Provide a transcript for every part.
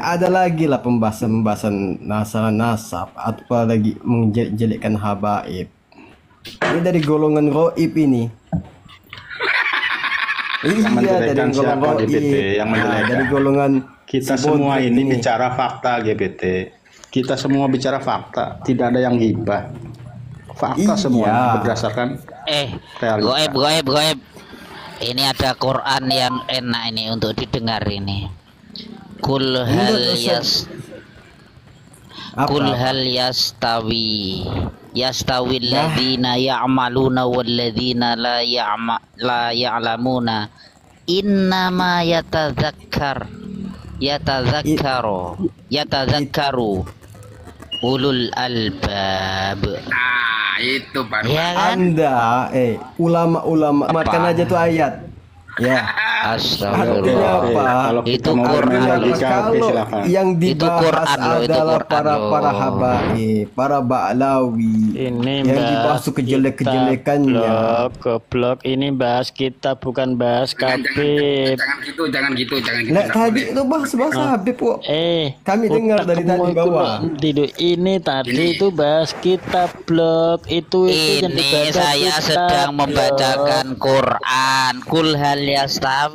ada lagi lah pembahasan masalah nasab atau apalagi menjelekkan habaib. Ini dari golongan Roib ini. Yang menjelekkan siapa GPT? Yang menjelekkan dari golongan kita semua ini bicara fakta GPT. Kita semua bicara fakta, tidak ada yang gibah. Fakta semua berdasarkan realita. Goib. Ini ada Quran yang enak ini untuk didengar ini. Kul hal yastawi alladziina ya'maluna walladziina la ya'lamuna innama yatadzakkaru ulul albab. Itu baru ya kan? Anda ulama makan aja tuh ayat ya. Astagfirullah. Kalau itu Quran kalau yang dibahas adalah para habaib, para ba'lawi ini yang dibahas kejelek-kejelekannya. Goblok, ini bahas kita bukan bahas Habib. Jangan gitu. Nah, tadi itu bahas Habib kok. Kami dengar dari tadi bawah. Ini tadi itu bahas kita blog itu yang ini saya sedang membacakan Quran. Kul hal yastawi.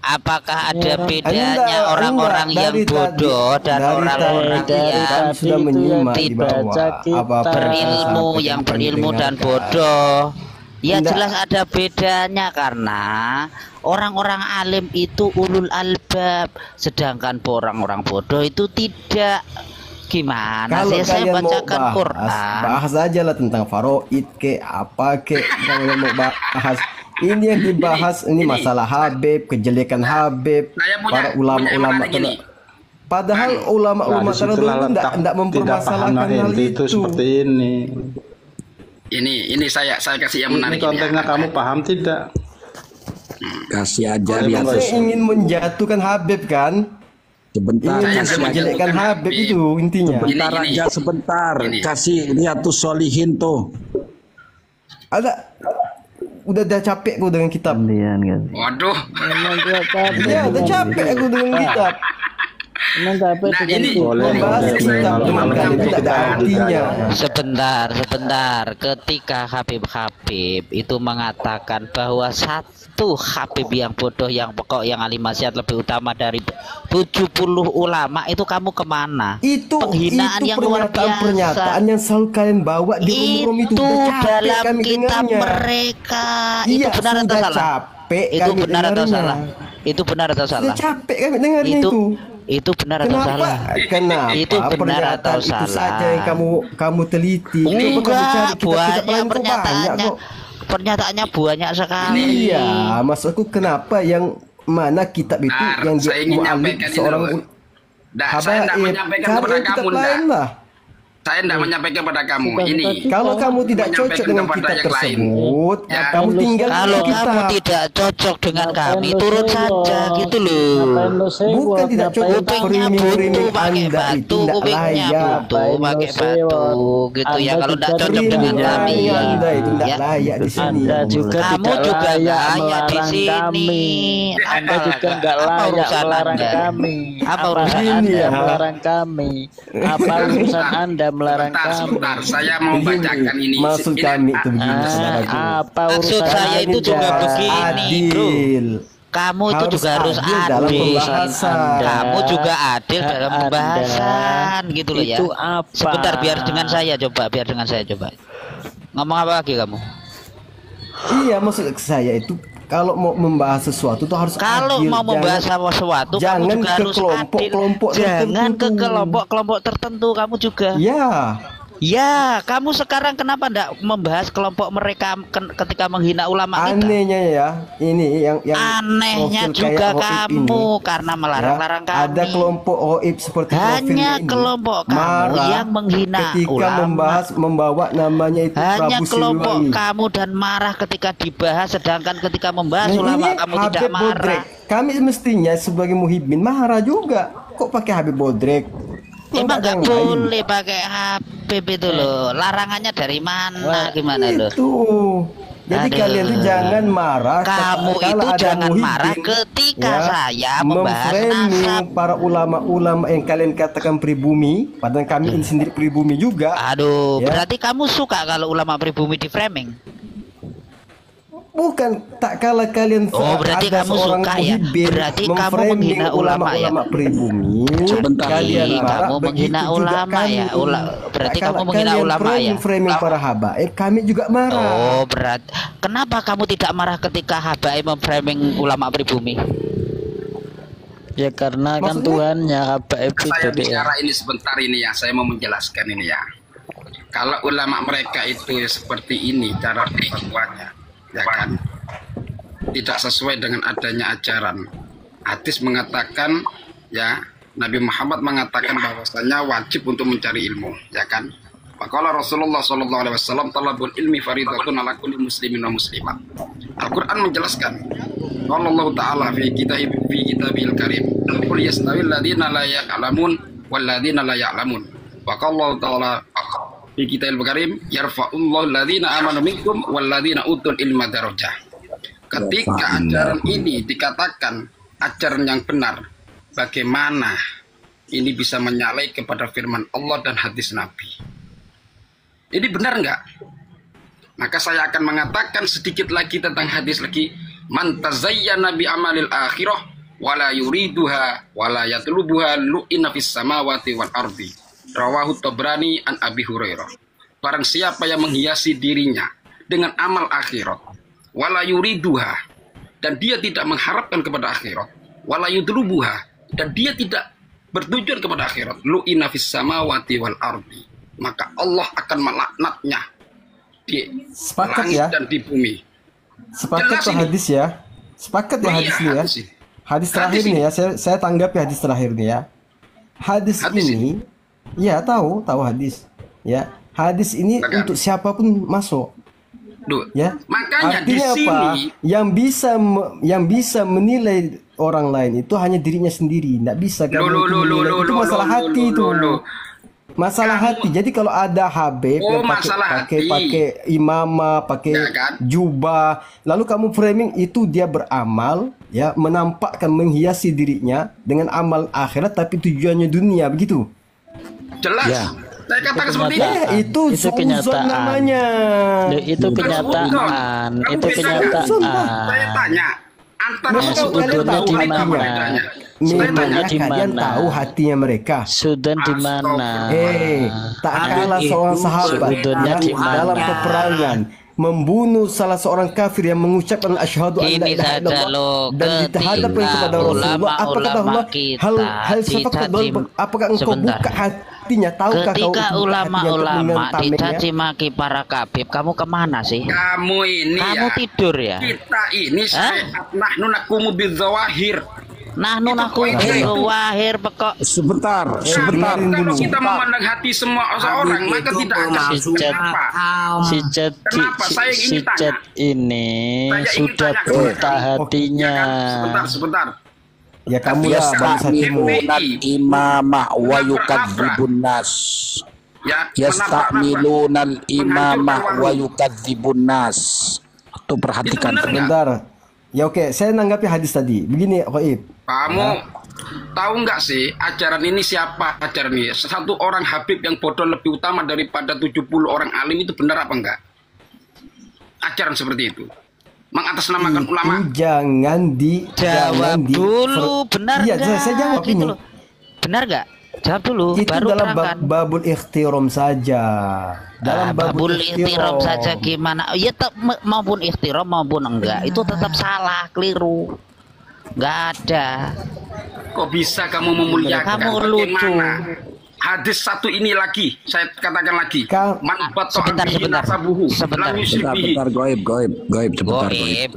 Apakah ada bedanya orang-orang yang bodoh dan orang-orang yang sudah menyimak di bawah berilmu, yang berilmu dan bodoh? Ya jelas ada bedanya, karena orang-orang alim itu ulul albab, sedangkan orang-orang bodoh itu tidak. Gimana sih saya bacakan Quran? Bahas aja lah tentang faraid ke apa ke, kalau mau bahas ini yang dibahas ini masalah Habib, kejelekan Habib, para ulama-ulama. Padahal ulama-ulama terdahulu tidak mempermasalahkan hal itu. Seperti ini. Ini saya kasih yang menarik. Ini konteksnya kamu paham tidak? Kasih aja lihat. Ingin menjatuhkan Habib kan? Sebentar, menjelekkan Habib itu intinya. Sebentar aja, sebentar. Kasih lihat tuh solihin tuh. Ada. Udah capek gue dengan kitab. Waduh. Ya udah capek aku dengan kitab. Ini membahas kitab dengan kalian tidak ada artinya. Sebentar. Ketika Habib itu mengatakan bahwa satu Habib yang bodoh, yang pokok, yang alim maksiat lebih utama dari 70 ulama, itu kamu kemana? Itu penghinaan yang luar biasa. Pernyataan yang selalu kalian bawa di umum itu dalam kitab mereka. Iya, itu benar atau salah? Itu benar atau salah? Itu benar atau salah? Sudah capek kami dengarnya itu. Itu benar atau salah? Kenapa? Itu benar atau salah? Itu saja yang kamu teliti. Enggak, banyak pernyataannya banyak sekali. Iya, maksudku kenapa yang mana kitab itu yang mu'alif seorang saya tidak menyampaikan kepada kamu Saya tidak menyampaikan pada kamu ini. Kalau kamu tidak cocok dengan kitab tersebut, kamu tinggal. Kalau kamu tidak cocok dengan kami, turut saja gitu loh. Bukan tidak cocok. Kupingnya buntu pakai batu, kupingnya buntu pakai batu, gitu ya. Kalau tidak cocok dengan kami, Anda itu tidak layak di sini. Kamu juga layak di sini. Anda juga nggak layak melarang kami. Apa urusan Anda melarang kami? Apa urusan Anda melarang kami? Sebentar, saya mau bacakan ini. Maksud kami itu begini, apa maksud saya itu juga begini, bro. Kamu itu juga harus adil. Kamu juga adil dalam pembahasan, gitu loh ya. Sebentar, biar dengan saya coba. Ngomong apa lagi kamu? Iya, maksud saya itu kalau mau membahas sesuatu tuh harus kalau adil. Mau membahas sesuatu jangan kamu juga harus kelompok jangan ke kelompok tertentu kamu juga. Ya, kamu sekarang kenapa enggak membahas kelompok mereka ketika menghina ulama kita? Anehnya ya, ini yang anehnya juga kamu ini, karena melarang-larang kami. Ada kelompok Roib seperti hanya kelompok kamu yang menghina ulama. Membawa namanya itu hanya Prabu kelompok Siliwangi. Kamu dan marah ketika dibahas, sedangkan ketika membahas ulama kamu Habib tidak marah. Bodrek. Kami mestinya sebagai muhibbin marah juga. Kok pakai Habib Bodrek? Emang nggak boleh pakai Habib itu loh. Larangannya dari mana? Gimana loh? Jadi kalian tuh jangan marah. Kamu itu jangan marah ketika saya membahas nasab para ulama-ulama yang kalian katakan pribumi, padahal kami ini sendiri pribumi juga. Aduh, berarti kamu suka kalau ulama pribumi di framing? Bukan, tak kalah kalian. Berarti ada kamu suka ya? Berarti kamu menghina ulama ya? Pribumi. Sebentar, kamu menghina ulama ya? Berarti kamu menghina ulama ya? Framing para habaib, kami juga marah. Berat. Kenapa kamu tidak marah ketika habaib memframing ulama pribumi? Ya karena kan Tuhannya habaib itu. Saya bicara ini sebentar ini ya, saya mau menjelaskan ini ya. Kalau ulama mereka itu seperti ini cara berfatwanya, ya kan, tidak sesuai dengan adanya ajaran. Hadis mengatakan ya, Nabi Muhammad mengatakan bahwasanya wajib untuk mencari ilmu, ya kan. Maka Rasulullah SAW talabul ilmi faridatun ala kulli muslimin wa muslimat. Al-Quran menjelaskan, Allah Ta'ala fi kitabil karim, qul yastawil ladzina la ya'lamun wal ladzina la ya'lamun. Wa qala ta'ala fi kitabil karim yarfa'ullahu alladzina amanu minkum wal ladzina utul ilma darajah. Ketika ajaran ini dikatakan ajaran yang benar, bagaimana ini bisa menyalahi kepada firman Allah dan hadis Nabi? Ini benar enggak? Maka saya akan mengatakan sedikit lagi tentang hadis lagi. Man tazayyana bi amalil akhirah wala yuriduha wala yatlubuha lu'ina fis samawati wal ardi. Rawahu Tabrani an Abi Hurairah. Barang siapa yang menghiasi dirinya dengan amal akhirat, wala yuriduha, dan dia tidak mengharapkan kepada akhirat, wala yudlubuha, dan dia tidak bertujuan kepada akhirat, lu'ina fis samawati wal ardi, maka Allah akan melaknatnya di langit dan di bumi. Sepakat tuh hadis ya. Sepakat ya hadis ini ya. Hadis terakhir nih ya, saya tanggapi hadis terakhir nih ya. Hadis ini, ya tahu hadis. Ya, hadis ini untuk siapapun masuk. Ya, makanya artinya di sini apa? Yang bisa menilai orang lain itu hanya dirinya sendiri. Nggak bisa kan? Itu masalah hati itu. Masalah hati. Jadi kalau ada Habib yang pakai imamah, pakai jubah, lalu kamu framing itu dia beramal, ya, menampakkan menghiasi dirinya dengan amal akhirat tapi tujuannya dunia, begitu. Jelas. Ya. Saya katakan seperti itu kenyataan namanya. Itu kenyataan. Itu kenyataan. Saya tanya, antara sudutnya di mana? Kalian tahu hatinya mereka. Sudah di mana? Tak kalah seorang sahabat dalam peperangan membunuh salah seorang kafir yang mengucapkan asyhadu an la ilaha illallah dan dihadapkan kepada Rasulullah. Apa kata Allah? Hal apakah engkau buka hatinya? Tahukah ketika ulama-ulama dicaci maki para kabib, kamu kemana sih? Kamu ini kamu tidur ya? Kita ini nahnu nakumu bidzawahir. Nahnu nakumu bidzawahir pekok. Sebentar. Kalau kita memandang hati semua orang, maka tidak akan. Kenapa? Si Chat ini sudah buta hatinya. Sebentar. Ya kamu lah yastamiluna imamah wa yukadzibun nas. Yastamiluna imamah wa yukadzibun nas. Tuh perhatikan sebentar. Ya oke, saya nanggapi hadis tadi. Begini, Khaib. Kamu tahu nggak sih ajaran ini siapa ajaran ini? Satu orang Habib yang bodoh lebih utama daripada 70 orang alim, itu benar apa enggak? Ajaran seperti itu. Mengatasnamakan ulama. Jangan dijawab dulu, benar enggak? Iya, saya jawab gitu ini. Loh. Benar enggak? Jawab dulu, itu baru dalam babul ikhtiram saja. Dalam babul ikhtiram saja gimana? Ya maupun ikhtiram maupun enggak, itu tetap salah, keliru. Enggak ada. Kok bisa kamu memuliakan? Kamu lucu. Hadis satu ini lagi, saya katakan lagi. Sebentar, goib.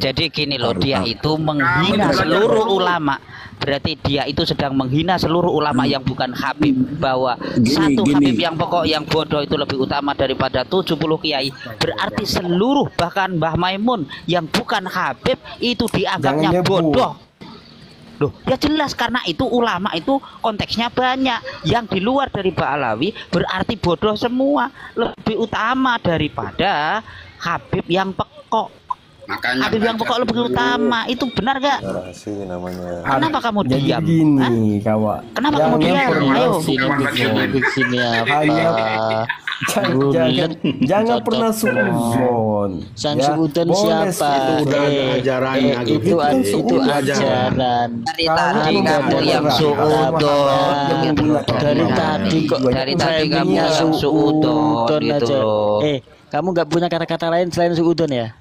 Jadi gini loh, dia itu menghina seluruh ulama. Berarti dia itu sedang menghina seluruh ulama yang bukan Habib, bahwa satu Habib yang pokok yang bodoh itu lebih utama daripada 70 kiai. Berarti seluruh, bahkan Mbah Maimun yang bukan Habib itu dianggapnya bodoh. Loh, ya jelas, karena itu ulama itu konteksnya banyak. Yang di luar dari Ba'alawi berarti bodoh semua, lebih utama daripada Habib yang pokok. Makanya Habib yang pokok lebih utama, itu benar gak? Narasi namanya. Kenapa kamu Jadi diam? gini, kawan. Kenapa kamu diam? Ayo. Sini apa? Jangan pernah suuzon. Sang suudon siapa? Itu udah ada ajarannya gitu. Itu ajaran. Dari tadi kamu yang suudon. Dari tadi kok. Dari tadi kamu yang suudon gitu loh. Kamu nggak punya kata-kata lain selain suudon ya?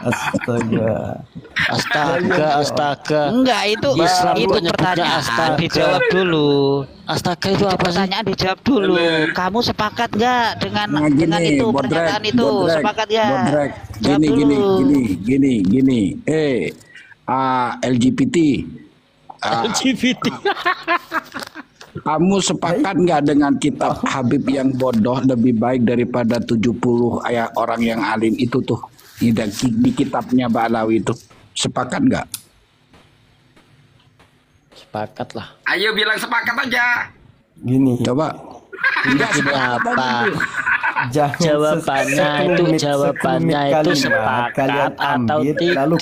Astaga. Enggak, itu pertanyaan dijawab dulu. Astaga itu apa sih? Pertanyaan dijawab dulu. Kamu sepakat nggak dengan itu pernyataan itu? Sepakat ya? Gini. LGBT. LGBT. Kamu sepakat nggak dengan kitab Habib yang bodoh lebih baik daripada 70 ayat orang yang alim itu tuh di kitabnya Ba'alawi itu? Sepakat nggak? Sepakat lah. ayo bilang sepakat aja. Gini. Coba. Enggak apa? Jawabannya itu sepakat kalian atau ambil, tidak. lalu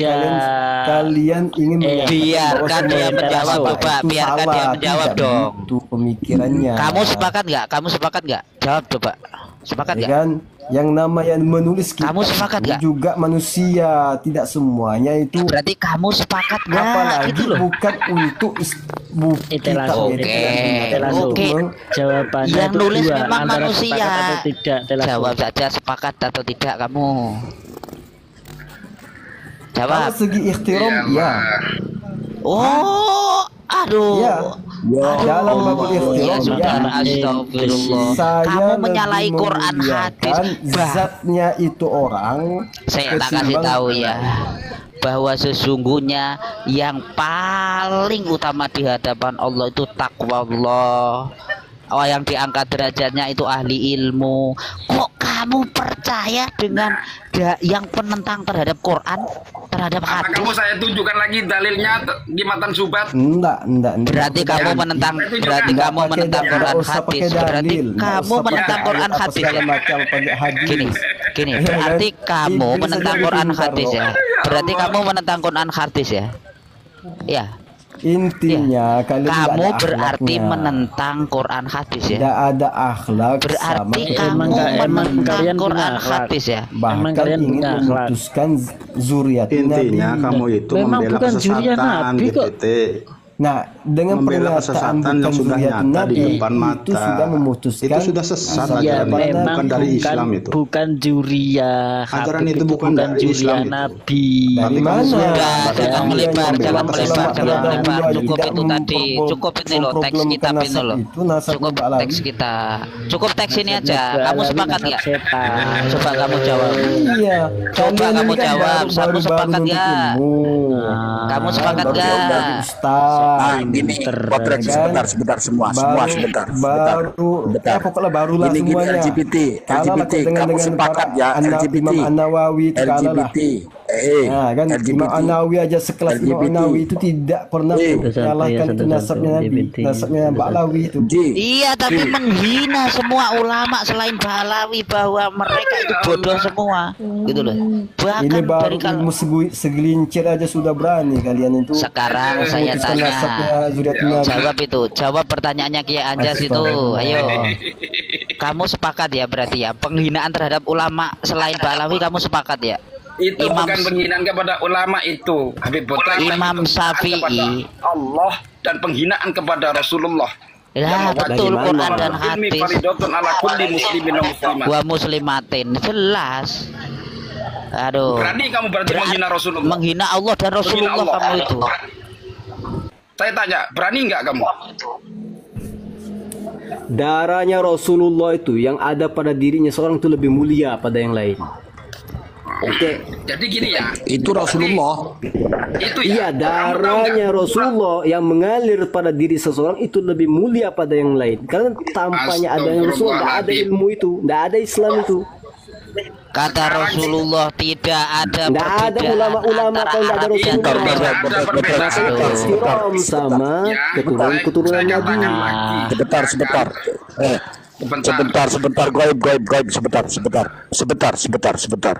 kalian ingin biarkan dia menjawab, coba biarkan dia menjawab dong. Itu pemikirannya. Kamu sepakat nggak? Jawab coba. Sepakat Ya nggak? kan? Yang namanya menulis kitab Kamu sepakat nggak? juga manusia, tidak semuanya itu. Berarti kamu sepakat nggak? Apalagi Gitu loh. bukan untuk Oke. Jawabannya Yang itu nulis dua, memang antara manusia. sepakat atau tidak. Jawab saja sepakat atau tidak kamu. Kalau Jawab. segi ikhtiram, ya. Oh, aduh. Ya. Dalam babul Ya ikhtiram, sudah, ya. astagfirullah. Saya Kamu lebih menyalahi Quran hadis. memuliakan zatnya itu orang. Saya tak kasih tahu ya, bahwa sesungguhnya yang paling utama di hadapan Allah itu takwa Allah. Oh, yang diangkat derajatnya itu ahli ilmu. Kok kamu percaya dengan yang penentang terhadap Quran, terhadap Apa hadis? kamu saya tunjukkan lagi dalilnya di matan subat? Enggak. Berarti kamu menentang, berarti Enggak kamu pakai menentang enggak Quran usah hadis. pakai Berarti dalil, enggak kamu usah menentang pakai Quran ayat apa hadis segala ya. macam, pakai hadis. Gini, Ya kan? berarti kamu Iblis menentang saja Quran pintar hadis loh. ya. Berarti kamu menentang Quran hadis ya. Ya. Intinya kalian nggak Kamu ada berarti akhlaknya. menentang Quran hadis ya. Tidak ada akhlak Berarti sama kamu emang menentang kalian punya Quran akhlak. hadis ya. bahkan Emang kalian ingin punya akhlak. memutuskan zuriat Intinya Nabi. kamu itu Memang membela bukan jurian kesesatan Nabi kok. GPT. Nah, dengan Membela pernyataan kesesatan bukan yang sudah zuriat nyata Nabi, di depan itu mata. sudah memutuskan Itu sudah sesat asal Ya ajaran daripada itu, memang bukan dari Islam itu. bukan juria. Ajaran Habib itu bukan dari juria Islam itu. Nabi. Dari Nanti kamu mana? Sudah, Berarti jangan kamu melebar, membela jangan melebar, kesesatan. jangan melebar. Tidak Cukup itu tadi, mempro- cukup ini loh teks memproblemkan kitab ini nasab loh. itu, nasab Cukup Ba'alawi. teks kita, cukup teks ini aja. Nasab Kamu Ba'alawi, sepakat nasab nggak? setan. Coba kamu jawab. Iya, Coba kalian kamu ini kan jawab, kamu baru sepakat nuntut nggak? ilmu. Kamu sepakat Baru nggak? jadi ustaz. Gini, Botrek, sebentar semua sebentar. Ya pokoknya barulah Gini, semuanya. LGBT, Kalah lah kamu sepakat para ya, LGBT. Imam An-Nawawi itu kalah lah. LGBT. Nah, kan Imam An-Nawawi aja sekelas Imam LGBT. An-Nawawi itu tidak pernah menyalahkan itu nasabnya Nabi, nasabnya Ba'alawi itu. Iya, tapi menghina semua ulama selain Ba'alawi bahwa mereka itu bodoh semua, gitu loh. Ini Bahkan baru dari kalau ilmu segelincir aja sudah berani kalian itu. sekarang saya memutuskan nasabnya tanya, zuriat Nabi. jawab itu, jawab pertanyaannya Kiai Anjas itu. Ayo, kamu sepakat ya berarti ya penghinaan terhadap ulama selain Ba'alawi kamu sepakat ya? Itu Imam- bukan penghinaan kepada ulama itu, Habib Botrek. Imam Itu penghinaan Syafi'i. kepada Allah dan penghinaan kepada Rasulullah. Ya betul, Bagaimana? Quran dan Ilmi hadis. faridotun ala kulli muslimin wa muslimat. Wa muslimatin jelas. Aduh. Berani kamu berarti menghina Rasulullah. Menghina Allah dan Rasulullah Menghina Allah. kamu itu. Saya tanya, berani nggak kamu? Darahnya Rasulullah itu yang ada pada dirinya seorang itu lebih mulia pada yang lain. Oke. Jadi gini ya. Itu Rasulullah. Itu Iya, ya. Kamu tahu nggak? darahnya Rasulullah yang mengalir pada diri seseorang itu lebih mulia pada yang lain. Karena tampaknya adanya Rasulullah, tidak ada ilmu itu, tidak ada Islam itu. Kata Rasulullah tidak ada Tidak ada perbedaan ulama-ulama antara kalau tidak ada Arab dan Rasulullah. Ada perbedaan. Ikhtiram sama Ya, keturunan-keturunan saya Nabi. katakan lagi. Sebentar. Sebentar, goib, sebentar.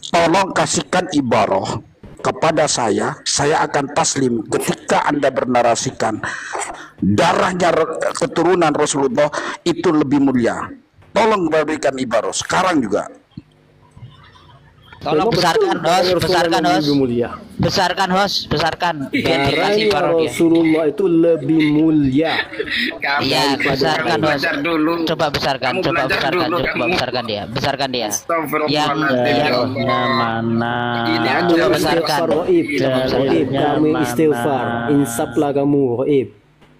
Tolong kasihkan ibarah kepada saya akan taslim ketika Anda bernarasikan darahnya keturunan Rasulullah itu lebih mulia. Tolong berikan ibarah sekarang juga. Tolong besarkan host, besarkan. Biar dikasih Darahnya baru dia. Rasulullah itu lebih mulia. Iya, besarkan host. belajar dulu. Coba besarkan dia. Besarkan dia. Yang Dalilnya mana? Ini Kamu coba yang besarkan. istighfar Roib. Roib, kamu yang istighfar. Insaplah kamu Roib.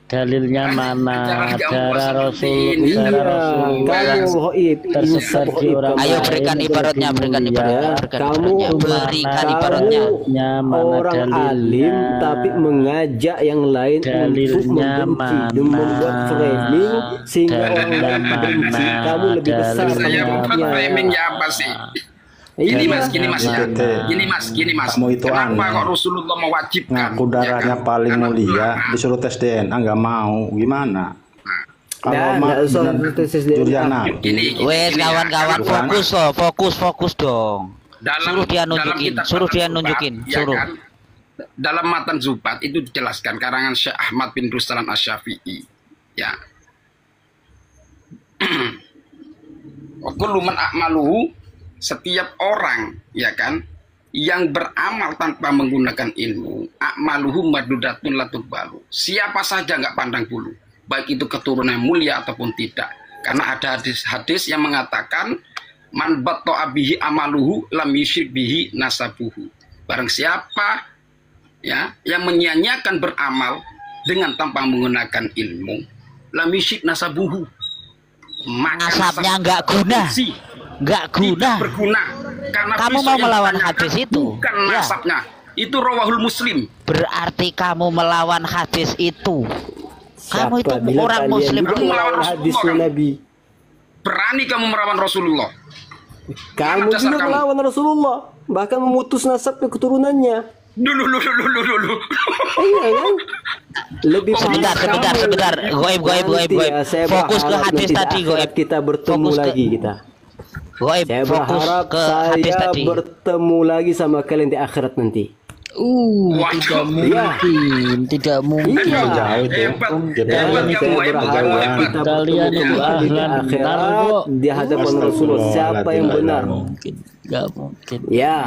Dalilnya mana? Darah Rasul, Iya, darah kamu Rasul Roib. tersebar di orang Ayo lain berikan lebih ibaratnya, berikan mulia. ibaratnya. Kamu Berikan ibaratnya. orang alim tapi mengajak yang lain untuk Dalilnya membenci dan mana? membuat framing sehingga orang Dalilnya lain benci mana? kamu lebih besar Dalilnya Saya buat pengikutnya. framingnya apa sih? Iya. Gini mas ya. Gini mas. Kamu itu Kenapa aneh. kok Rasulullah mewajibkan? Ngaku darahnya ya kan? paling Karena mulia, disuruh tes DNA nggak mau, gimana? Kalau nggak usah benar tes DNA. durian Nabi, Gini, Wes gini ya, kawan-kawan kalau fokus dong. Suruh dia nunjukin, suruh. Kan? Dalam matan Zubat itu dijelaskan karangan Syekh Ahmad bin Ruslan Asy-Syafi'i. Ya. Kullu man a'maluhu, setiap orang ya kan yang beramal tanpa menggunakan ilmu, a'maluhu madudatun latubbalu. Siapa saja nggak pandang bulu, baik itu keturunan mulia ataupun tidak. Karena ada hadis yang mengatakan man batta'a bihi amaluhu lam yusyrik bihi nasabuhu. Barang siapa ya yang menyia-nyiakan beramal dengan tanpa menggunakan ilmu, lam yusyrik nasabuhu. Maka Nasabnya nasab nggak guna. Nggak tidak guna. berguna karena Kamu besok mau yang melawan ditanyakan hadis itu? bukan Ya. nasabnya, itu rawahul Muslim. Berarti kamu melawan hadis itu. Kamu itu Siapa bilang orang kalian muslim. juga Kamu melawan melawan hadis Rasulullah, Nabi. Berani kamu melawan Rasulullah. Kamu Dasar juga kamu. melawan Rasulullah, bahkan memutus nasab keturunannya. Dulu. Iya kan? Lebih Sebentar. Goib. Saya Fokus ke berharap hadis nanti di tadi, akhirat Goib. kita bertemu Fokus ke- lagi kita. Goib, Saya fokus berharap ke hadis saya tadi. bertemu lagi sama kalian di akhirat nanti. Tidak mungkin. Iya. jauh tuh. Hebat Kita kamu, Saya hebat berharap kamu, kita Kalian bertemu itu kembali di ahlan akhirat narko. di hadapan Rasulullah. Siapa yang benar? Nggak mungkin. Ya,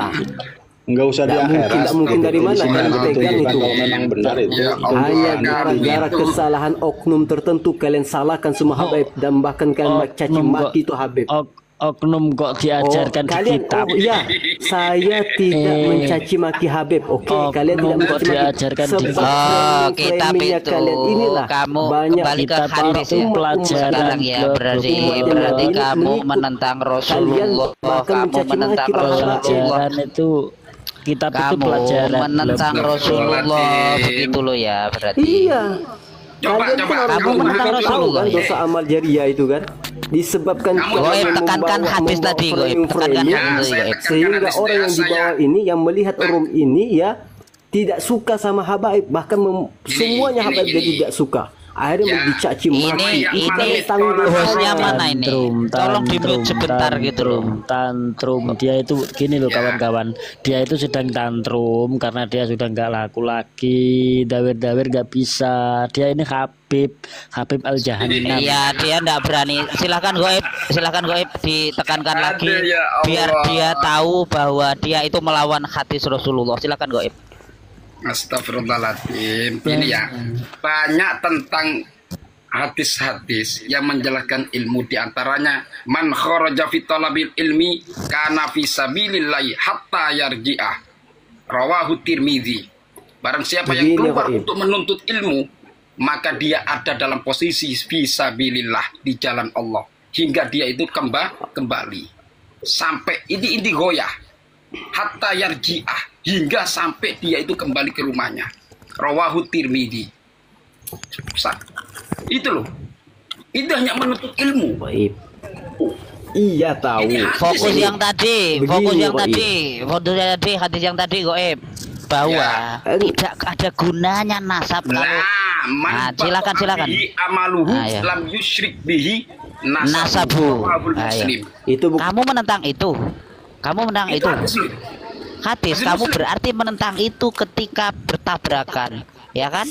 Nggak usah di Nggak mungkin, akhirat. nggak mungkin dari mana Di sini kan aja pegang tunjukkan itu. kalau memang benar itu. Ya Allah. hanya Kami gara-gara itu. kesalahan oknum tertentu kalian salahkan semua Habib dan bahkan kalian caci Oknum maki itu Habib. Oknum kok diajarkan di kalian, kitab. iya, saya tidak mencaci maki Habib. Oke, kalian tidak Oknum kok mencaci maki. diajarkan di Sebab kitab. Kitab framingnya itu kalian inilah kamu banyak kembali ke kitab hadis itu ya. pelajaran Sekarang ya blog. berarti Umat kamu mengikut. menentang Kalian Rasulullah, bahkan kamu mencaci menentang maki para Rasulullah. Pelajaran itu kitab itu Kamu pelajaran. menentang blog. Rasulullah, begitu loh ya berarti. Iya. Coba, Kalian coba. kan harus Kamu menentang tahu Rasulullah, kan ya? dosa amal jariah itu kan disebabkan Kamu kalian Goib, tekankan membawa- hadis membawa tadi, Goib. framing-framing, Tekankan Ya, hadis, saya Goib. tekankan sehingga hadis orang yang di saya. bawah ini yang melihat room ini ya tidak suka sama Habaib, bahkan semuanya ini, Habaib dia ini. tidak suka, akhirnya Ya. dicaci maki. Ini tanggung hostnya dosanya. mana ini? Tolong di mute sebentar gitu loh. Tantrum. Dia itu gini loh kawan-kawan. Dia itu sedang tantrum karena dia sudah nggak laku lagi. Dawir-dawir nggak bisa. Dia ini Habib Al-Jahannam. Iya, dia enggak berani. Silahkan Goib ditekankan lagi ya Allah. biar dia tahu bahwa dia itu melawan hadis Rasulullah. Silahkan Goib. Astagfirullahaladzim. Ini ya banyak tentang hadis-hadis yang menjelaskan ilmu, diantaranya man kharaja fi talabil ilmi kana fi sabilillahi hatta yarji'ah, rawahu Tirmidzi. Barang siapa yang Begini, keluar Goib. untuk menuntut ilmu, maka dia ada dalam posisi fi sabilillah, di jalan Allah, hingga dia itu kembali sampai inti goyah hatta yarji'ah, hingga sampai dia itu kembali ke rumahnya. Rawahu Tirmidzi. Itu loh. Itu hanya menuntut ilmu. Goib. Iya tahu. Ini hadis Fokus ini. yang tadi, Begini, Goib. hadis yang tadi Goib. bahwa tidak ada gunanya nasab kalau silakan amaluhu ya. lam yusyrik bihi nasabu. Itu kamu menentang itu. Hadis kamu berarti menentang itu ketika bertabrakan, ya kan?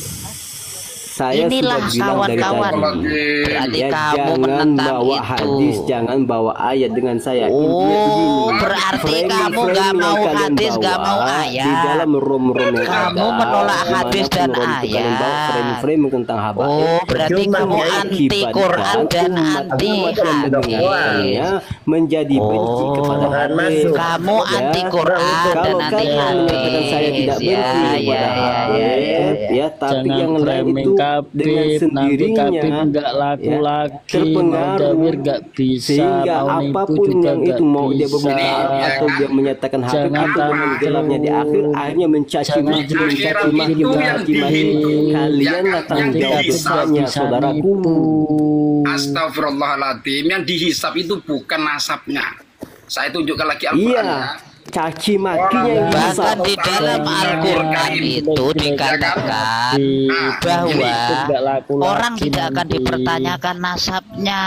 Saya inilah kawan-kawan. Berarti ya, kamu jangan menentang bawa itu. hadis, jangan bawa ayat dengan saya. Oh, berarti kamu gak mau hadis, gak mau ayat. Di dalam room-room kamu menolak hadis dan ayat. Frame tentang habaib. Oh, berarti kamu anti Quran dan anti hadis. Menjadi benci kepada hadis. Kamu anti Quran dan anti hadis. Saya tidak benci kepada hadis, ya, tapi yang lain itu dengan sendirinya nggak laku lagi, terpengaruh nggak bisa, sehingga apapun yang itu mau dia berbuka atau dia menyatakan habib atau menggelarnya di akhirnya mencaci maki kalianlah tanggung jawab besarnya, saudaraku. Astagfirullahaladzim, yang dihisap itu bukan nasabnya. Saya tunjukkan lagi Al-Qur'annya. Caci makinya bahkan di dalam Al-Quran itu dikatakan bahwa orang tidak akan dipertanyakan nasabnya,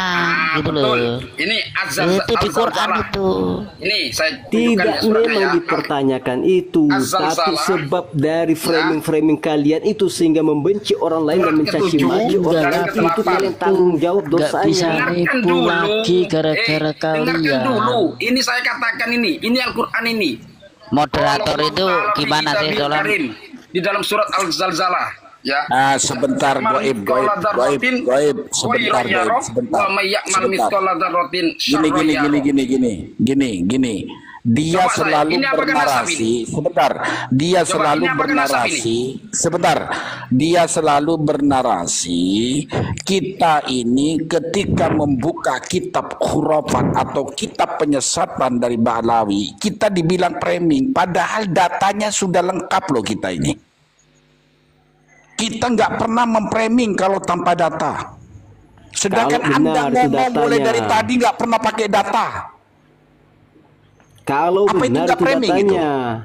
gitu loh. Ini itu di Quran itu. Ini saya tidak memang dipertanyakan itu, tapi sebab dari framing kalian itu sehingga membenci orang lain dan mencaci maki orang lain, itu kalian tanggung jawab dosanya. Bisa nipu lagi gara-gara kalian. Dengarkan dulu. Ini saya katakan ini Al-Quran ini. Moderator itu gimana sih, tolong? Di dalam surat Al-Zalzalah, ya. Sebentar, goib. Gini. Dia selalu bernarasi. Dia selalu bernarasi. Kita ini ketika membuka kitab khurafat atau kitab penyesatan dari Ba'lawi, kita dibilang framing, padahal datanya sudah lengkap loh kita ini. Kita nggak pernah memframing kalau tanpa data. Sedangkan Anda ngomong mulai dari tadi nggak pernah pakai data. Kalau apa benar itu datanya,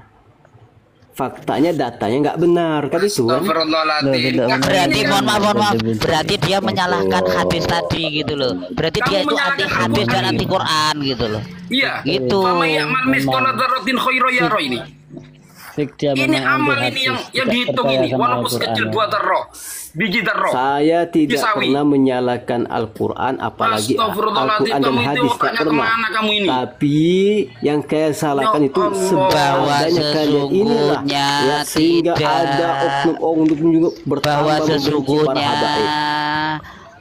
faktanya datanya nggak benar kan itu kan? Berarti mohon maaf, berarti dia menyalahkan hadis tadi gitu loh. Berarti dia itu anti hadis dan anti Quran gitu loh. Iya. Gitu. Ini amal ini yang dihitung ini, walaupun sekecil 2 darroh, biji darroh. Saya tidak pernah menyalahkan Al-Quran, apalagi Al-Quran dan hadis, tak pernah. Tapi yang saya salahkan itu sebab adanya kalian inilah, ya, sehingga ada oknum-oknum juga bertambah membenci para habaib.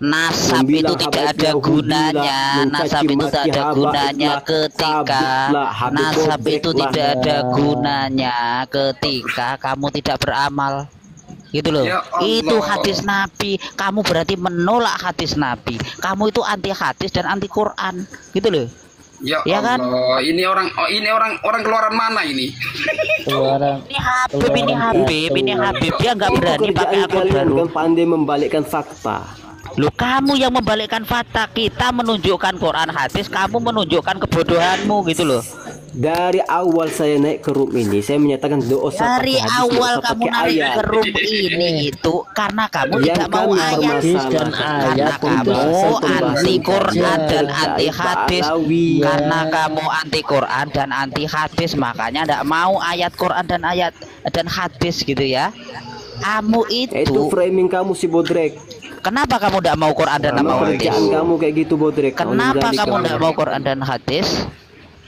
Nasab itu tidak ada gunanya. Nasab itu tidak ada gunanya ketika nasab itu tidak ada gunanya ketika kamu tidak beramal. Gitu loh. Itu hadis Nabi. Kamu berarti menolak hadis Nabi. Kamu itu anti hadis dan anti Quran. Gitu loh. Ya kan? Allah, ini orang keluaran mana ini? Ini Habib, dia nggak berani pakai akun baru. Pandai membalikkan fakta. Loh, kamu yang membalikkan fakta, kita menunjukkan Quran hadis, kamu menunjukkan kebodohanmu gitu loh. Dari awal saya naik ke room ini, saya menyatakan dosa. Dari awal kamu naik ke room ini itu karena kamu tidak mau ayat dan ayat, kamu anti Quran dan anti hadis. Karena kamu anti Quran dan anti hadis, makanya tidak mau ayat Quran dan ayat dan hadis gitu ya. Kamu itu framing kamu si Bodrek. Kenapa kamu tidak mau Quran dan mau hadis? Kamu kayak gitu, Bodrek. Kenapa kamu tidak mau Quran dan hadis?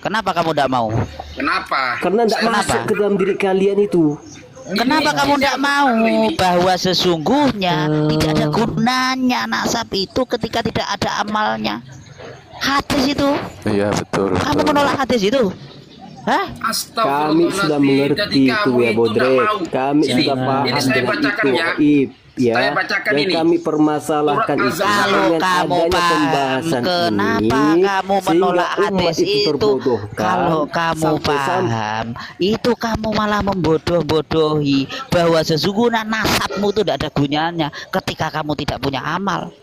Kenapa kamu tidak mau? Kenapa? Karena tidak masuk ke dalam diri kalian itu. Kenapa kamu tidak mau bahwa sesungguhnya tidak ada gunanya nasab itu ketika tidak ada amalnya? Hadis itu. Iya, betul. Kamu menolak hadis itu? Hah? Kami sudah mengerti itu ya, Bodrek. Kami sudah paham dengan itu. Ya, saya bacakan yang ini. Kami permasalahkan itu Kalau kamu paham kenapa kamu menolak hadis itu, kalau kamu paham itu kamu malah membodoh-bodohi bahwa sesungguhnya nasabmu itu tidak ada gunanya ketika kamu tidak punya amal.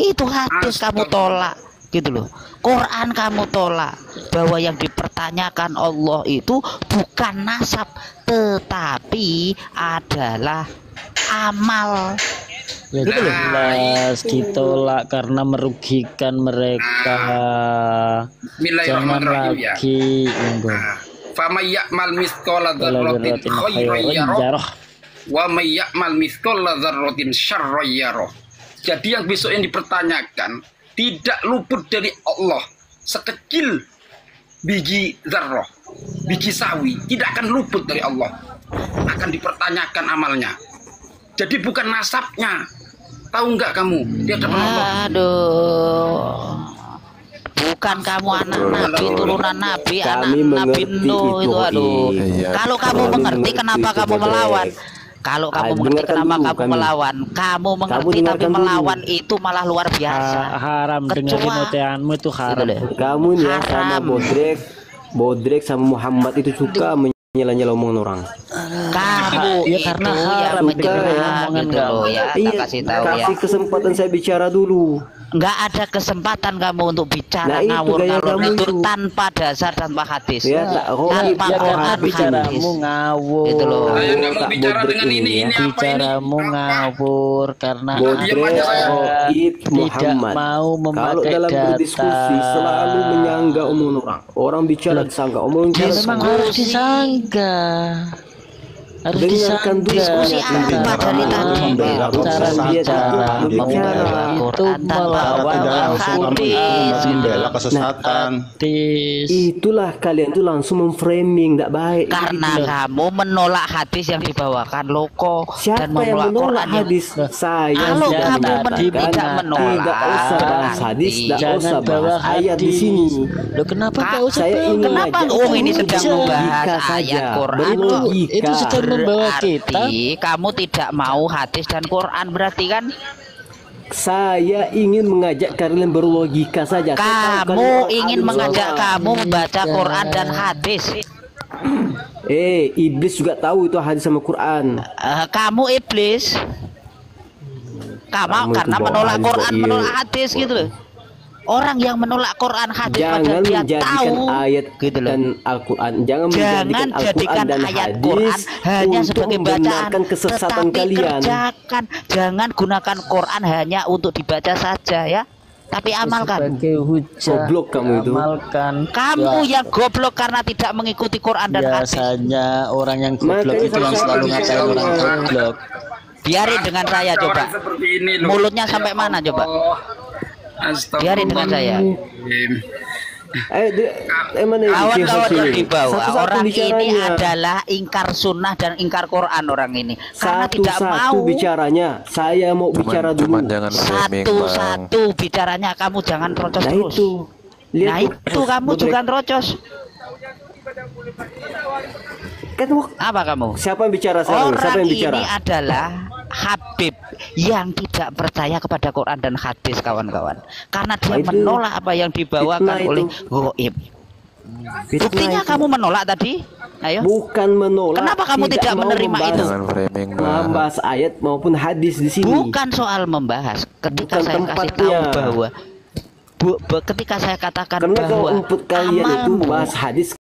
Itu hadis kamu tolak gitu loh. Quran kamu tolak, bahwa yang dipertanyakan Allah itu bukan nasab tetapi adalah amal. Ya jelas ditolak karena merugikan mereka. Jangan lagi Faman ya'mal mithqala dzarratin khairan yarah wa may ya'mal mithqala dzarratin syarran yarah. Jadi yang besok yang dipertanyakan tidak luput dari Allah sekecil biji zarrah, biji sawi, tidak akan luput dari Allah. Akan dipertanyakan amalnya. Jadi bukan nasabnya. Tahu nggak kamu? Dia ada Allah. Aduh. Bukan kamu anak Nabi, turunan Nabi, anak Nabi Nuh itu. Aduh. Kalau kamu mengerti kenapa kamu melawan? Kalau kamu mengerti kenapa kamu melawan? Kamu mengerti tapi melawan itu malah luar biasa. Haram dengerin oceanmu itu haram. Kamu nih ya sama Bodrek sama Muhammad itu suka nyela-nyela omongan orang. Kamu ya karena yang menyerang gitu loh ya. Iya, Kasih tahu ya. kasih kesempatan saya bicara dulu. Nggak ada kesempatan kamu untuk bicara ngawur-ngawur itu tanpa dasar, tanpa hadis, Ya, tanpa Quran, bicaramu ngawur. Itu loh. Saya nggak mau bicara dengan ini apa ini? Bicaramu ngawur karena tidak mau kalau memakai dalam data. berdiskusi selalu menyangga omongan orang. Orang bicara disangka, omongan Ya bicara memang disangka. harus disangka. Harus Dengarkan disangka. dulu Diskusi apa dari tadi? Cara bicara Membela Quran tanpa membela kesesatan. Itulah kalian tuh langsung memframing tidak baik. Karena kamu menolak hadis yang dibawakan loko dan Siapa yang menolak Quran yang- hadis? Saya Kalau sudah kamu mengatakan tidak menolak, tidak usah bahas hadis, tidak Jangan usah bawa bahas ayat di sini. Loh kenapa Kak, nggak usah saya bawa? ingin Kenapa mengajak ini sedang logika membahas saja, ayat Quran? berlogika. Itu sedang membawa kita. Berarti kamu tidak mau hadis dan Quran, berarti kan Saya ingin mengajak kalian berlogika saja. Saya tahu kamu kalian ingin alim mengajak saja. kamu membaca Quran dan hadis. Iblis juga tahu itu hadis sama Quran. Kamu iblis. Kamu Kamu karena itu bawa menolak hadis Quran, kok, iya. menolak hadis gitu loh. Orang yang menolak Quran hadis Jangan padahal dia menjadikan tahu ayat gitu loh. dan Al-Quran. Jangan Jangan menjadikan Al-Quran jadikan dan ayat hadis Quran hanya untuk sebagai bacaan, membenarkan kesesatan tetapi kalian. kerjakan. Jangan gunakan Quran hanya untuk dibaca saja ya, tapi amalkan. Sebagai hujah. Goblok kamu itu. Amalkan. Kamu yang goblok karena tidak mengikuti Quran dan hadis. Biasanya orang yang goblok Makanya itu yang saya selalu bicara ngatain orang sama- goblok. Biarin dengan saya coba. Orang seperti ini loh. Mulutnya sampai mana coba? Biarin dengan saya. Kawan-kawan yang di bawah, orang ini adalah ingkar sunnah dan ingkar Quran orang ini. Karena tidak mau Satu-satu bicaranya. Saya mau bicara dulu. jangan framing, Bang. satu-satu bicaranya, kamu jangan rocos Nah terus. itu. Lihat Nah tuh. itu kamu Bodrek. juga rocos. Kan, Apa kamu? siapa yang bicara sekarang? Siapa Orang yang bicara? ini adalah Habib yang tidak percaya kepada Quran dan hadis, kawan-kawan. Karena dia Itu menolak apa yang dibawakan fitnah itu. oleh Goib. Buktinya itu. kamu menolak tadi. Ayo. Bukan menolak. Kenapa kamu tidak mau menerima membahas- itu? Jangan framing, Bang. Membahas ayat maupun hadis di sini. Bukan soal membahas. Ketika Bukan saya kasih tahu tempatnya. bahwa ketika saya katakan Karena kalau bahwa input kalian itu amalmu bahas hadis